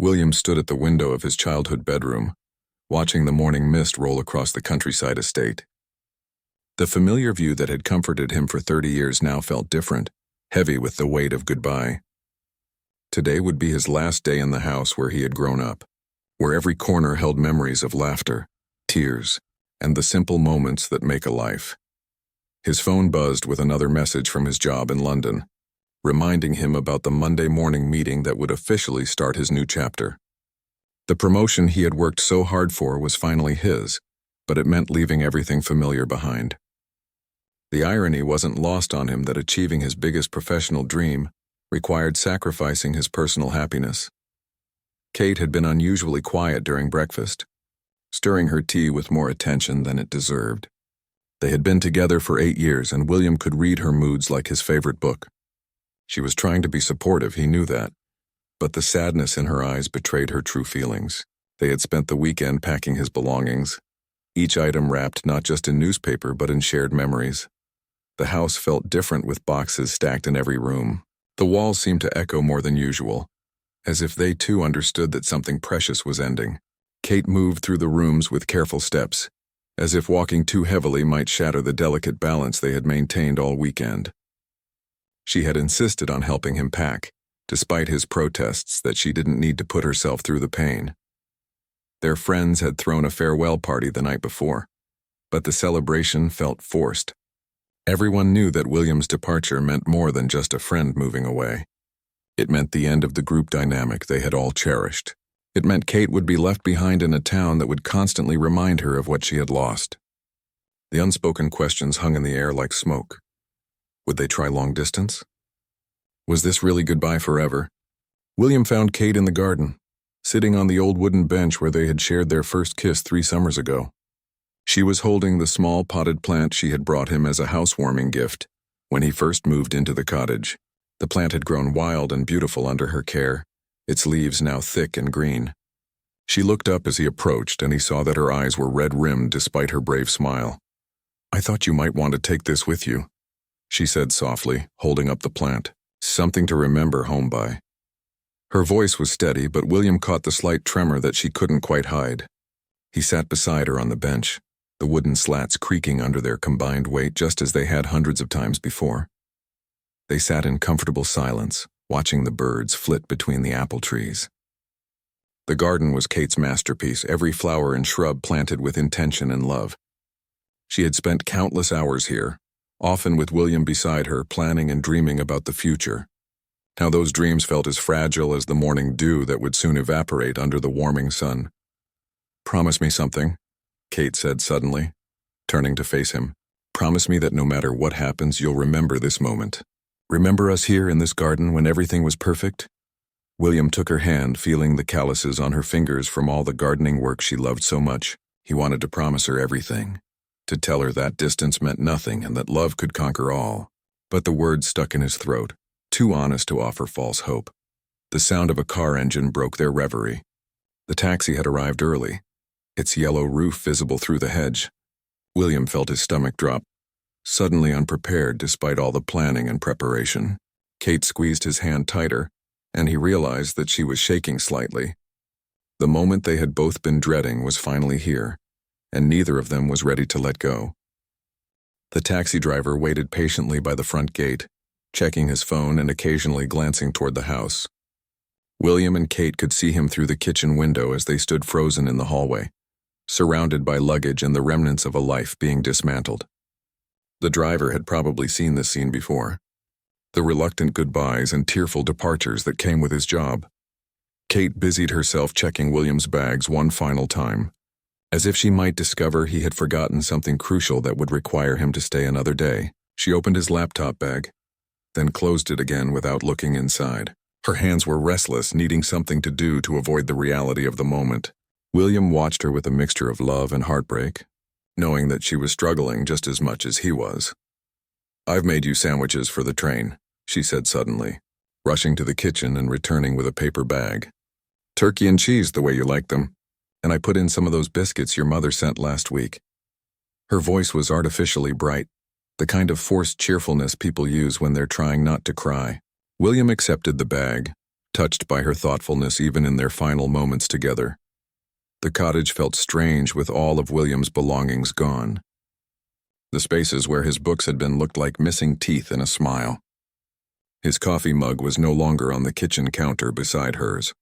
William stood at the window of his childhood bedroom, watching the morning mist roll across the countryside estate. The familiar view that had comforted him for 30 years now felt different, heavy with the weight of goodbye. Today would be his last day in the house where he had grown up, where every corner held memories of laughter, tears, and the simple moments that make a life. His phone buzzed with another message from his job in London, reminding him about the Monday morning meeting that would officially start his new chapter. The promotion he had worked so hard for was finally his, but it meant leaving everything familiar behind. The irony wasn't lost on him that achieving his biggest professional dream required sacrificing his personal happiness. Kate had been unusually quiet during breakfast, stirring her tea with more attention than it deserved. They had been together for 8 years, and William could read her moods like his favorite book. She was trying to be supportive, he knew that, but the sadness in her eyes betrayed her true feelings. They had spent the weekend packing his belongings, each item wrapped not just in newspaper but in shared memories. The house felt different with boxes stacked in every room. The walls seemed to echo more than usual, as if they too understood that something precious was ending. Kate moved through the rooms with careful steps, as if walking too heavily might shatter the delicate balance they had maintained all weekend. She had insisted on helping him pack, despite his protests that she didn't need to put herself through the pain. Their friends had thrown a farewell party the night before, but the celebration felt forced. Everyone knew that William's departure meant more than just a friend moving away. It meant the end of the group dynamic they had all cherished. It meant Kate would be left behind in a town that would constantly remind her of what she had lost. The unspoken questions hung in the air like smoke. Would they try long distance? Was this really goodbye forever? William found Kate in the garden, sitting on the old wooden bench where they had shared their first kiss 3 summers ago. She was holding the small potted plant she had brought him as a housewarming gift when he first moved into the cottage. The plant had grown wild and beautiful under her care, its leaves now thick and green. She looked up as he approached, and he saw that her eyes were red-rimmed despite her brave smile. "I thought you might want to take this with you," she said softly, holding up the plant. "Something to remember home by." Her voice was steady, but William caught the slight tremor that she couldn't quite hide. He sat beside her on the bench, the wooden slats creaking under their combined weight just as they had hundreds of times before. They sat in comfortable silence, watching the birds flit between the apple trees. The garden was Kate's masterpiece, every flower and shrub planted with intention and love. She had spent countless hours here, often with William beside her, planning and dreaming about the future. Now those dreams felt as fragile as the morning dew that would soon evaporate under the warming sun. "Promise me something," Kate said suddenly, turning to face him. "Promise me that no matter what happens, you'll remember this moment. Remember us here in this garden when everything was perfect?" William took her hand, feeling the calluses on her fingers from all the gardening work she loved so much. He wanted to promise her everything, to tell her that distance meant nothing and that love could conquer all. But the words stuck in his throat, too honest to offer false hope. The sound of a car engine broke their reverie. The taxi had arrived early, its yellow roof visible through the hedge. William felt his stomach drop, suddenly unprepared despite all the planning and preparation. Kate squeezed his hand tighter, and he realized that she was shaking slightly. The moment they had both been dreading was finally here, and neither of them was ready to let go. The taxi driver waited patiently by the front gate, checking his phone and occasionally glancing toward the house. William and Kate could see him through the kitchen window as they stood frozen in the hallway, surrounded by luggage and the remnants of a life being dismantled. The driver had probably seen this scene before, the reluctant goodbyes and tearful departures that came with his job. Kate busied herself checking William's bags one final time, as if she might discover he had forgotten something crucial that would require him to stay another day. She opened his laptop bag, then closed it again without looking inside. Her hands were restless, needing something to do to avoid the reality of the moment. William watched her with a mixture of love and heartbreak, knowing that she was struggling just as much as he was. "I've made you sandwiches for the train," she said suddenly, rushing to the kitchen and returning with a paper bag. "Turkey and cheese the way you like them, and I put in some of those biscuits your mother sent last week." Her voice was artificially bright, the kind of forced cheerfulness people use when they're trying not to cry. William accepted the bag, touched by her thoughtfulness even in their final moments together. The cottage felt strange with all of William's belongings gone. The spaces where his books had been looked like missing teeth in a smile. His coffee mug was no longer on the kitchen counter beside hers.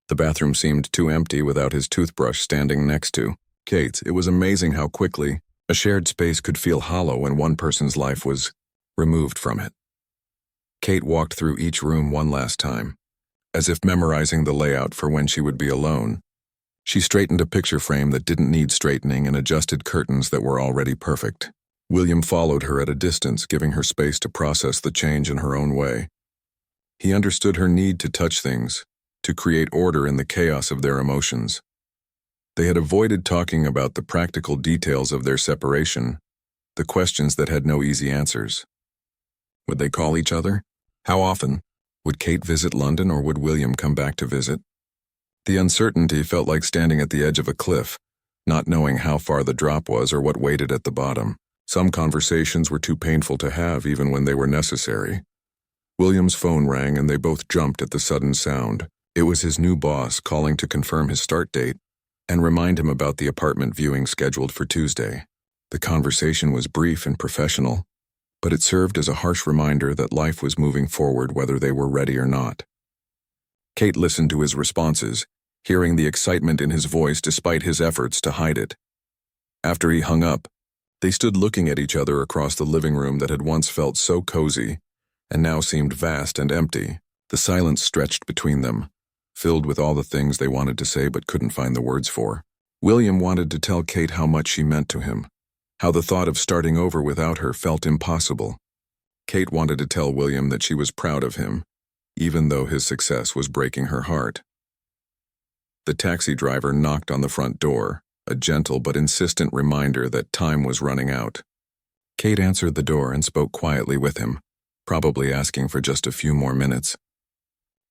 The bathroom seemed too empty without his toothbrush standing next to Kate's. It was amazing how quickly a shared space could feel hollow when one person's life was removed from it. Kate walked through each room one last time, as if memorizing the layout for when she would be alone. She straightened a picture frame that didn't need straightening and adjusted curtains that were already perfect. William followed her at a distance, giving her space to process the change in her own way. He understood her need to touch things, to create order in the chaos of their emotions. They had avoided talking about the practical details of their separation, the questions that had no easy answers. Would they call each other? How often? Would Kate visit London, or would William come back to visit? The uncertainty felt like standing at the edge of a cliff, not knowing how far the drop was or what waited at the bottom. Some conversations were too painful to have even when they were necessary. William's phone rang and they both jumped at the sudden sound. It was his new boss calling to confirm his start date and remind him about the apartment viewing scheduled for Tuesday. The conversation was brief and professional, but it served as a harsh reminder that life was moving forward whether they were ready or not. Kate listened to his responses, hearing the excitement in his voice despite his efforts to hide it. After he hung up, they stood looking at each other across the living room that had once felt so cozy and now seemed vast and empty. The silence stretched between them, filled with all the things they wanted to say but couldn't find the words for. William wanted to tell Kate how much she meant to him, how the thought of starting over without her felt impossible. Kate wanted to tell William that she was proud of him, even though his success was breaking her heart. The taxi driver knocked on the front door, a gentle but insistent reminder that time was running out. Kate answered the door and spoke quietly with him, probably asking for just a few more minutes.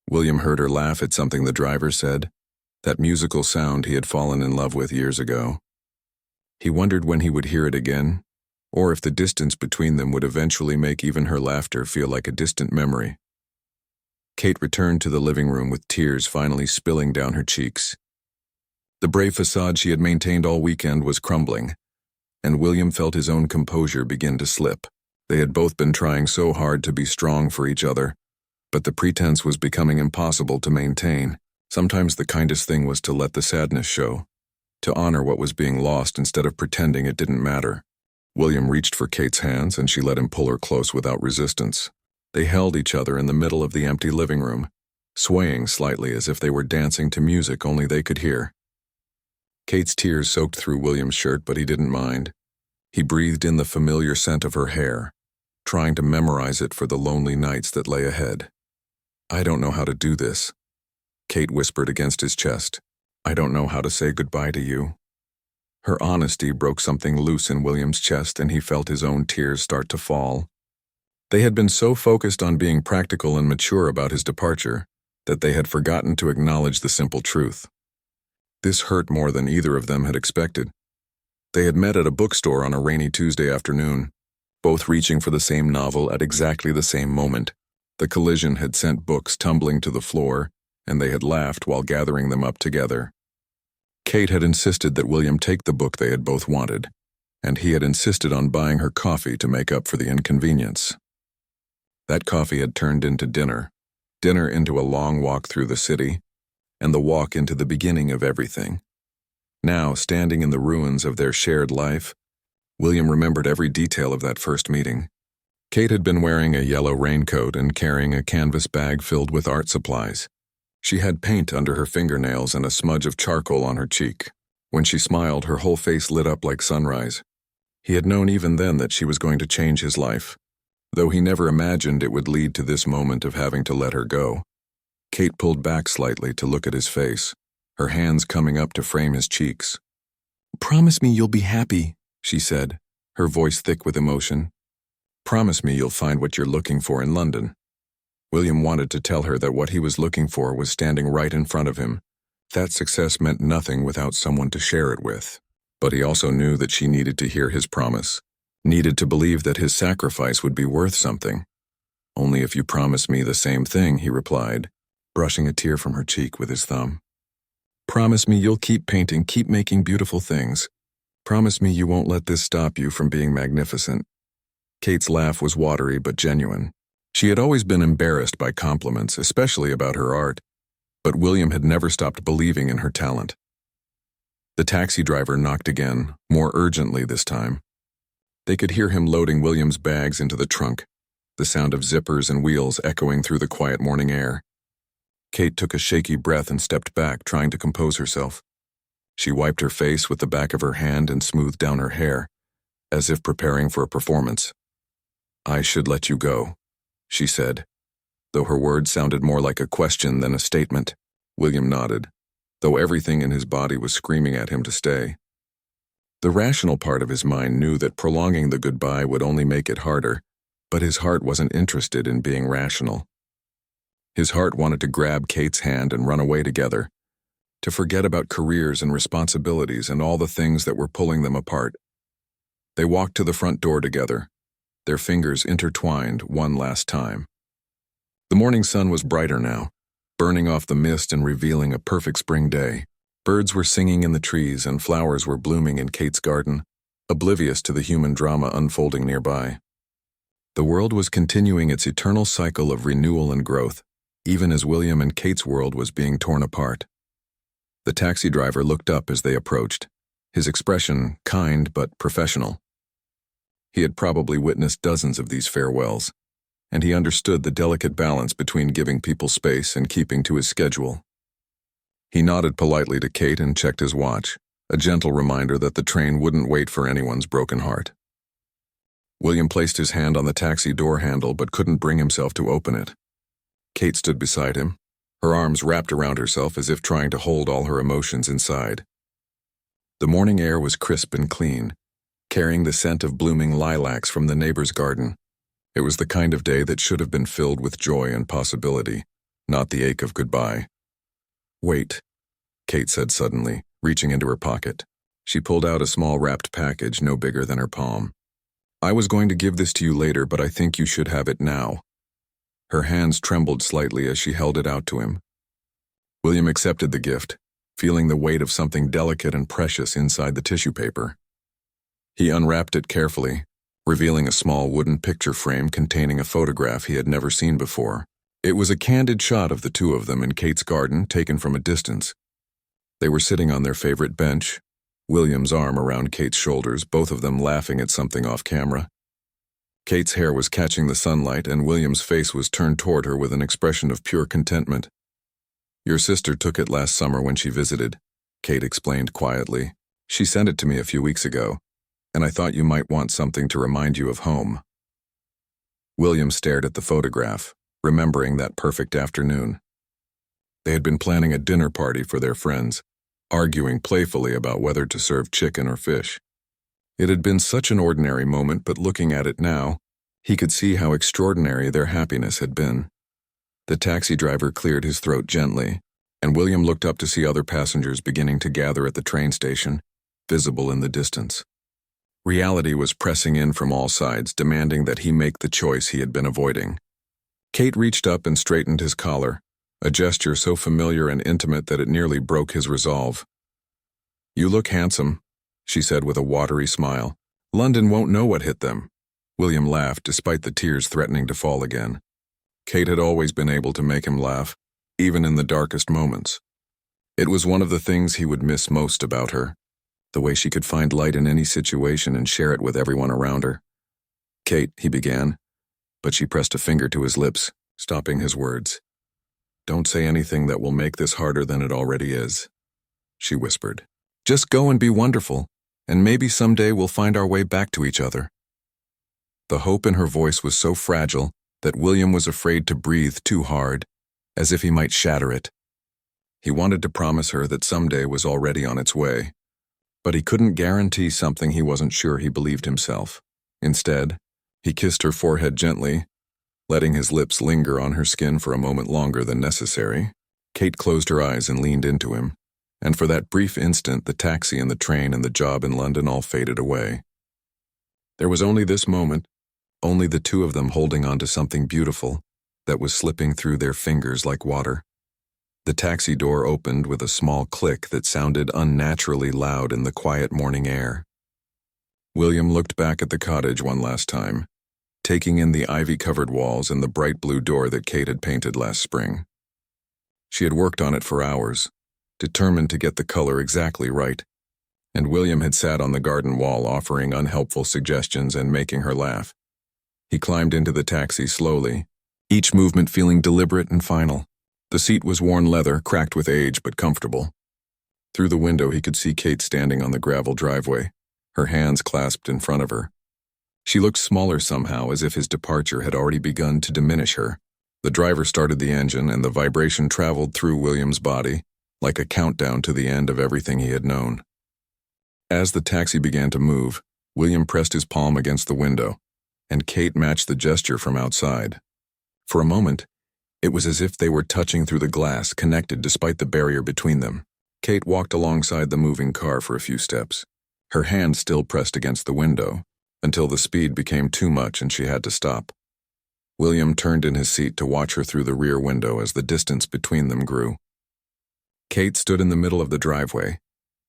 William heard her laugh at something the driver said, that musical sound he had fallen in love with years ago. He wondered when he would hear it again, or if the distance between them would eventually make even her laughter feel like a distant memory. Kate returned to the living room with tears finally spilling down her cheeks. The brave facade she had maintained all weekend was crumbling, and William felt his own composure begin to slip. They had both been trying so hard to be strong for each other, but the pretense was becoming impossible to maintain. Sometimes the kindest thing was to let the sadness show, to honor what was being lost instead of pretending it didn't matter. William reached for Kate's hands and she let him pull her close without resistance. They held each other in the middle of the empty living room, swaying slightly as if they were dancing to music only they could hear. Kate's tears soaked through William's shirt, but he didn't mind. He breathed in the familiar scent of her hair, trying to memorize it for the lonely nights that lay ahead. "I don't know how to do this," Kate whispered against his chest. "I don't know how to say goodbye to you." Her honesty broke something loose in William's chest, and he felt his own tears start to fall. They had been so focused on being practical and mature about his departure that they had forgotten to acknowledge the simple truth. This hurt more than either of them had expected. They had met at a bookstore on a rainy Tuesday afternoon, both reaching for the same novel at exactly the same moment. The collision had sent books tumbling to the floor, and they had laughed while gathering them up together. Kate had insisted that William take the book they had both wanted, and he had insisted on buying her coffee to make up for the inconvenience. That coffee had turned into dinner into a long walk through the city, and the walk into the beginning of everything. Now, standing in the ruins of their shared life, William remembered every detail of that first meeting. Kate had been wearing a yellow raincoat and carrying a canvas bag filled with art supplies. She had paint under her fingernails and a smudge of charcoal on her cheek. When she smiled, her whole face lit up like sunrise. He had known even then that she was going to change his life, though he never imagined it would lead to this moment of having to let her go. Kate pulled back slightly to look at his face, her hands coming up to frame his cheeks. "Promise me you'll be happy," she said, her voice thick with emotion. "Promise me you'll find what you're looking for in London." William wanted to tell her that what he was looking for was standing right in front of him. That success meant nothing without someone to share it with. But he also knew that she needed to hear his promise, needed to believe that his sacrifice would be worth something. "Only if you promise me the same thing," he replied, brushing a tear from her cheek with his thumb. "Promise me you'll keep painting, keep making beautiful things. Promise me you won't let this stop you from being magnificent." Kate's laugh was watery but genuine. She had always been embarrassed by compliments, especially about her art, but William had never stopped believing in her talent. The taxi driver knocked again, more urgently this time. They could hear him loading William's bags into the trunk, the sound of zippers and wheels echoing through the quiet morning air. Kate took a shaky breath and stepped back, trying to compose herself. She wiped her face with the back of her hand and smoothed down her hair, as if preparing for a performance. "I should let you go," she said, though her words sounded more like a question than a statement. William nodded, though everything in his body was screaming at him to stay. The rational part of his mind knew that prolonging the goodbye would only make it harder, but his heart wasn't interested in being rational. His heart wanted to grab Kate's hand and run away together, to forget about careers and responsibilities and all the things that were pulling them apart. They walked to the front door together, their fingers intertwined one last time. The morning sun was brighter now, burning off the mist and revealing a perfect spring day. Birds were singing in the trees and flowers were blooming in Kate's garden, oblivious to the human drama unfolding nearby. The world was continuing its eternal cycle of renewal and growth, even as William and Kate's world was being torn apart. The taxi driver looked up as they approached, his expression kind but professional. He had probably witnessed dozens of these farewells, and he understood the delicate balance between giving people space and keeping to his schedule. He nodded politely to Kate and checked his watch, a gentle reminder that the train wouldn't wait for anyone's broken heart. William placed his hand on the taxi door handle but couldn't bring himself to open it. Kate stood beside him, her arms wrapped around herself as if trying to hold all her emotions inside. The morning air was crisp and clean, carrying the scent of blooming lilacs from the neighbor's garden. It was the kind of day that should have been filled with joy and possibility, not the ache of goodbye. "Wait," Kate said suddenly, reaching into her pocket. She pulled out a small wrapped package no bigger than her palm. "I was going to give this to you later, but I think you should have it now." Her hands trembled slightly as she held it out to him. William accepted the gift, feeling the weight of something delicate and precious inside the tissue paper. He unwrapped it carefully, revealing a small wooden picture frame containing a photograph he had never seen before. It was a candid shot of the two of them in Kate's garden, taken from a distance. They were sitting on their favorite bench, William's arm around Kate's shoulders, both of them laughing at something off camera. Kate's hair was catching the sunlight, and William's face was turned toward her with an expression of pure contentment. "Your sister took it last summer when she visited," Kate explained quietly. "She sent it to me a few weeks ago, and I thought you might want something to remind you of home." William stared at the photograph, remembering that perfect afternoon. They had been planning a dinner party for their friends, arguing playfully about whether to serve chicken or fish. It had been such an ordinary moment, but looking at it now, he could see how extraordinary their happiness had been. The taxi driver cleared his throat gently, and William looked up to see other passengers beginning to gather at the train station, visible in the distance. Reality was pressing in from all sides, demanding that he make the choice he had been avoiding. Kate reached up and straightened his collar, a gesture so familiar and intimate that it nearly broke his resolve. "You look handsome," she said with a watery smile. "London won't know what hit them." William laughed, despite the tears threatening to fall again. Kate had always been able to make him laugh, even in the darkest moments. It was one of the things he would miss most about her, the way she could find light in any situation and share it with everyone around her. "Kate," he began, but she pressed a finger to his lips, stopping his words. "Don't say anything that will make this harder than it already is," she whispered. "Just go and be wonderful, and maybe someday we'll find our way back to each other." The hope in her voice was so fragile that William was afraid to breathe too hard, as if he might shatter it. He wanted to promise her that someday was already on its way, but he couldn't guarantee something he wasn't sure he believed himself. Instead, he kissed her forehead gently, letting his lips linger on her skin for a moment longer than necessary. Kate closed her eyes and leaned into him, and for that brief instant the taxi and the train and the job in London all faded away. There was only this moment, only the two of them holding on to something beautiful that was slipping through their fingers like water. The taxi door opened with a small click that sounded unnaturally loud in the quiet morning air. William looked back at the cottage one last time, taking in the ivy-covered walls and the bright blue door that Kate had painted last spring. She had worked on it for hours, determined to get the color exactly right, and William had sat on the garden wall offering unhelpful suggestions and making her laugh. He climbed into the taxi slowly, each movement feeling deliberate and final. The seat was worn leather, cracked with age, but comfortable. Through the window he could see Kate standing on the gravel driveway, her hands clasped in front of her. She looked smaller somehow, as if his departure had already begun to diminish her. The driver started the engine, and the vibration traveled through William's body, like a countdown to the end of everything he had known. As the taxi began to move, William pressed his palm against the window, and Kate matched the gesture from outside. For a moment, it was as if they were touching through the glass, connected despite the barrier between them. Kate walked alongside the moving car for a few steps, her hand still pressed against the window, until the speed became too much and she had to stop. William turned in his seat to watch her through the rear window as the distance between them grew. Kate stood in the middle of the driveway,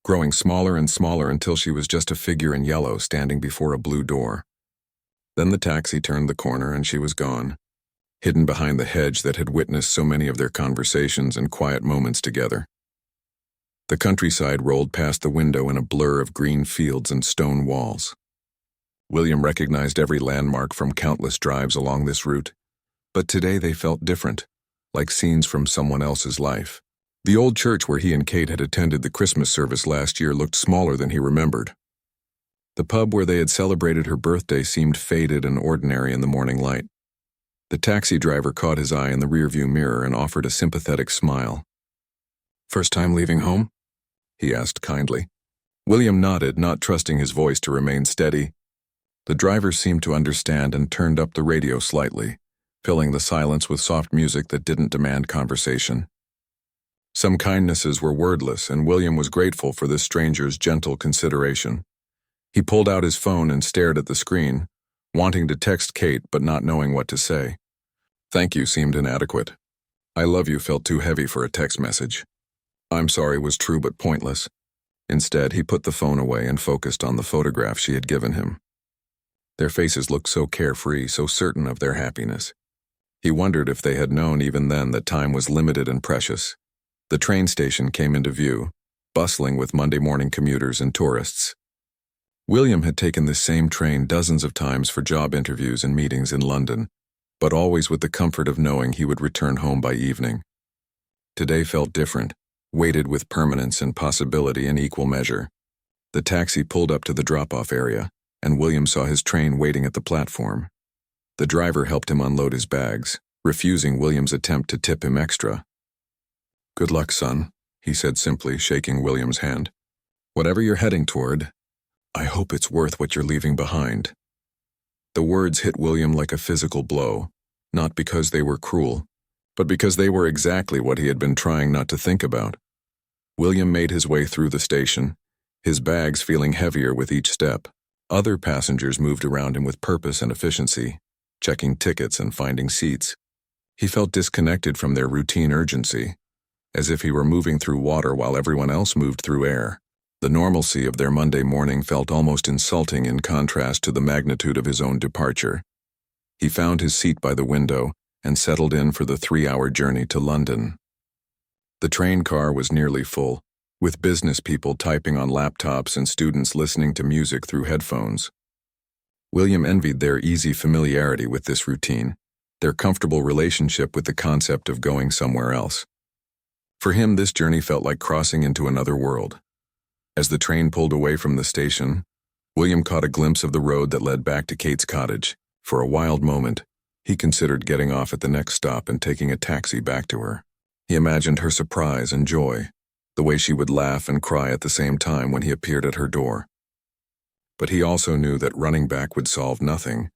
growing smaller and smaller until she was just a figure in yellow standing before a blue door. Then the taxi turned the corner and she was gone, hidden behind the hedge that had witnessed so many of their conversations and quiet moments together. The countryside rolled past the window in a blur of green fields and stone walls. William recognized every landmark from countless drives along this route, but today they felt different, like scenes from someone else's life. The old church where he and Kate had attended the Christmas service last year looked smaller than he remembered. The pub where they had celebrated her birthday seemed faded and ordinary in the morning light. The taxi driver caught his eye in the rearview mirror and offered a sympathetic smile. "First time leaving home?" he asked kindly. William nodded, not trusting his voice to remain steady. The driver seemed to understand and turned up the radio slightly, filling the silence with soft music that didn't demand conversation. Some kindnesses were wordless, and William was grateful for this stranger's gentle consideration. He pulled out his phone and stared at the screen, wanting to text Kate but not knowing what to say. "Thank you" seemed inadequate. "I love you" felt too heavy for a text message. "I'm sorry" was true but pointless. Instead, he put the phone away and focused on the photograph she had given him. Their faces looked so carefree, so certain of their happiness. He wondered if they had known even then that time was limited and precious. The train station came into view, bustling with Monday morning commuters and tourists. William had taken this same train dozens of times for job interviews and meetings in London, but always with the comfort of knowing he would return home by evening. Today felt different, weighted with permanence and possibility in equal measure. The taxi pulled up to the drop-off area, and William saw his train waiting at the platform. The driver helped him unload his bags, refusing William's attempt to tip him extra. "Good luck, son," he said simply, shaking William's hand. "Whatever you're heading toward, I hope it's worth what you're leaving behind." The words hit William like a physical blow, not because they were cruel, but because they were exactly what he had been trying not to think about. William made his way through the station, his bags feeling heavier with each step. Other passengers moved around him with purpose and efficiency, checking tickets and finding seats. He felt disconnected from their routine urgency, as if he were moving through water while everyone else moved through air. The normalcy of their Monday morning felt almost insulting in contrast to the magnitude of his own departure. He found his seat by the window and settled in for the 3-hour journey to London. The train car was nearly full, with business people typing on laptops and students listening to music through headphones. William envied their easy familiarity with this routine, their comfortable relationship with the concept of going somewhere else. For him, this journey felt like crossing into another world. As the train pulled away from the station, William caught a glimpse of the road that led back to Kate's cottage. For a wild moment, he considered getting off at the next stop and taking a taxi back to her. He imagined her surprise and joy, the way she would laugh and cry at the same time when he appeared at her door. But he also knew that running back would solve nothing,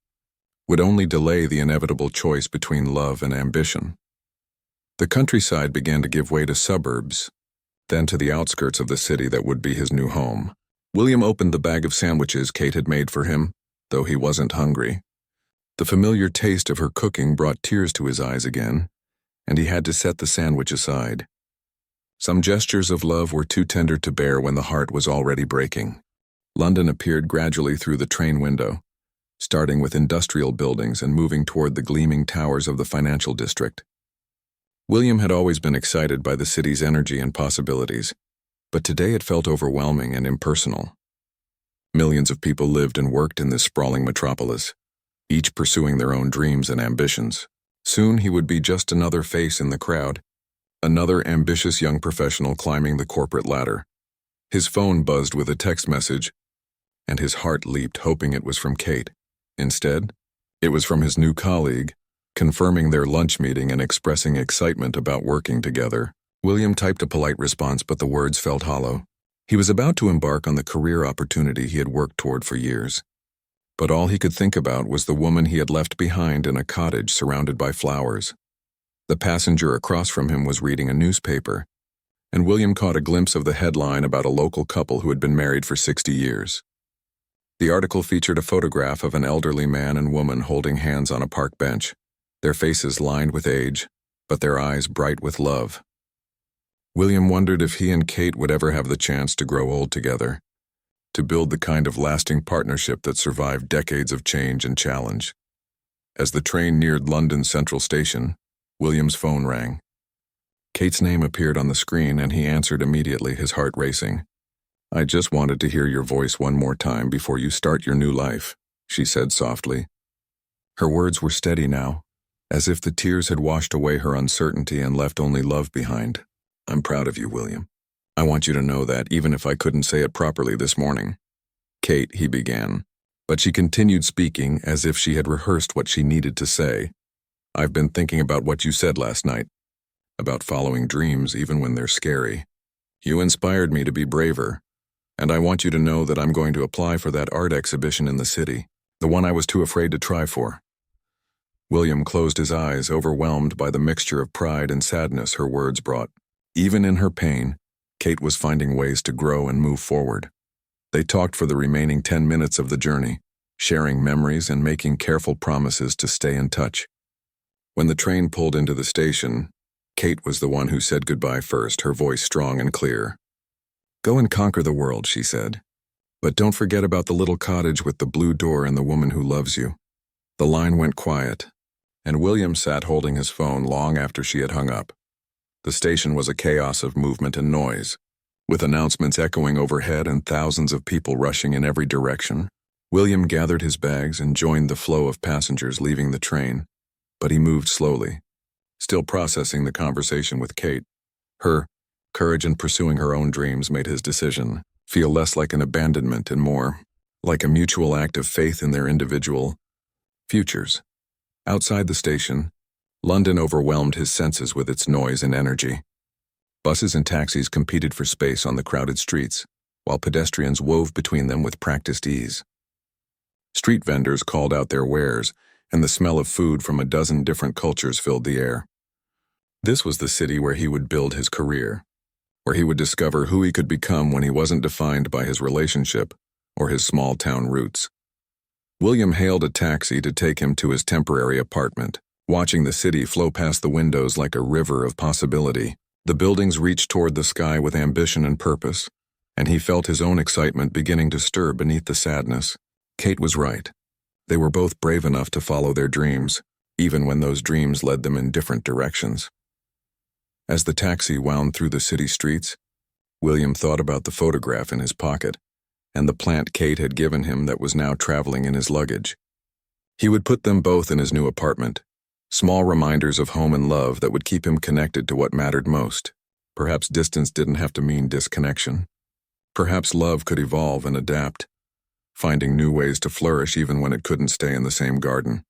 would only delay the inevitable choice between love and ambition. The countryside began to give way to suburbs, then to the outskirts of the city that would be his new home. William opened the bag of sandwiches Kate had made for him, though he wasn't hungry. The familiar taste of her cooking brought tears to his eyes again, and he had to set the sandwich aside. Some gestures of love were too tender to bear when the heart was already breaking. London appeared gradually through the train window, starting with industrial buildings and moving toward the gleaming towers of the financial district. William had always been excited by the city's energy and possibilities, but today it felt overwhelming and impersonal. Millions of people lived and worked in this sprawling metropolis, each pursuing their own dreams and ambitions. Soon he would be just another face in the crowd, another ambitious young professional climbing the corporate ladder. His phone buzzed with a text message, and his heart leaped, hoping it was from Kate. Instead, it was from his new colleague, confirming their lunch meeting and expressing excitement about working together. William typed a polite response, but the words felt hollow. He was about to embark on the career opportunity he had worked toward for years. But all he could think about was the woman he had left behind in a cottage surrounded by flowers. The passenger across from him was reading a newspaper, and William caught a glimpse of the headline about a local couple who had been married for 60 years. The article featured a photograph of an elderly man and woman holding hands on a park bench, their faces lined with age, but their eyes bright with love. William wondered if he and Kate would ever have the chance to grow old together, to build the kind of lasting partnership that survived decades of change and challenge. As the train neared London Central Station, William's phone rang. Kate's name appeared on the screen and he answered immediately, his heart racing. "I just wanted to hear your voice one more time before you start your new life," she said softly. Her words were steady now, as if the tears had washed away her uncertainty and left only love behind. "I'm proud of you, William. I want you to know that, even if I couldn't say it properly this morning." "Kate," he began, but she continued speaking as if she had rehearsed what she needed to say. "I've been thinking about what you said last night, about following dreams even when they're scary. You inspired me to be braver, and I want you to know that I'm going to apply for that art exhibition in the city, the one I was too afraid to try for." William closed his eyes, overwhelmed by the mixture of pride and sadness her words brought. Even in her pain, Kate was finding ways to grow and move forward. They talked for the remaining 10 minutes of the journey, sharing memories and making careful promises to stay in touch. When the train pulled into the station, Kate was the one who said goodbye first, her voice strong and clear. "Go and conquer the world," she said. "But don't forget about the little cottage with the blue door and the woman who loves you." The line went quiet, and William sat holding his phone long after she had hung up. The station was a chaos of movement and noise, with announcements echoing overhead and thousands of people rushing in every direction. William gathered his bags and joined the flow of passengers leaving the train, but he moved slowly, still processing the conversation with Kate. Her courage in pursuing her own dreams made his decision feel less like an abandonment and more like a mutual act of faith in their individual futures. Outside the station, London overwhelmed his senses with its noise and energy. Buses and taxis competed for space on the crowded streets, while pedestrians wove between them with practiced ease. Street vendors called out their wares, and the smell of food from a dozen different cultures filled the air. This was the city where he would build his career, where he would discover who he could become when he wasn't defined by his relationship or his small-town roots. William hailed a taxi to take him to his temporary apartment, watching the city flow past the windows like a river of possibility. The buildings reached toward the sky with ambition and purpose, and he felt his own excitement beginning to stir beneath the sadness. Kate was right. They were both brave enough to follow their dreams, even when those dreams led them in different directions. As the taxi wound through the city streets, William thought about the photograph in his pocket and the plant Kate had given him that was now traveling in his luggage. He would put them both in his new apartment, small reminders of home and love that would keep him connected to what mattered most. Perhaps distance didn't have to mean disconnection. Perhaps love could evolve and adapt, finding new ways to flourish even when it couldn't stay in the same garden.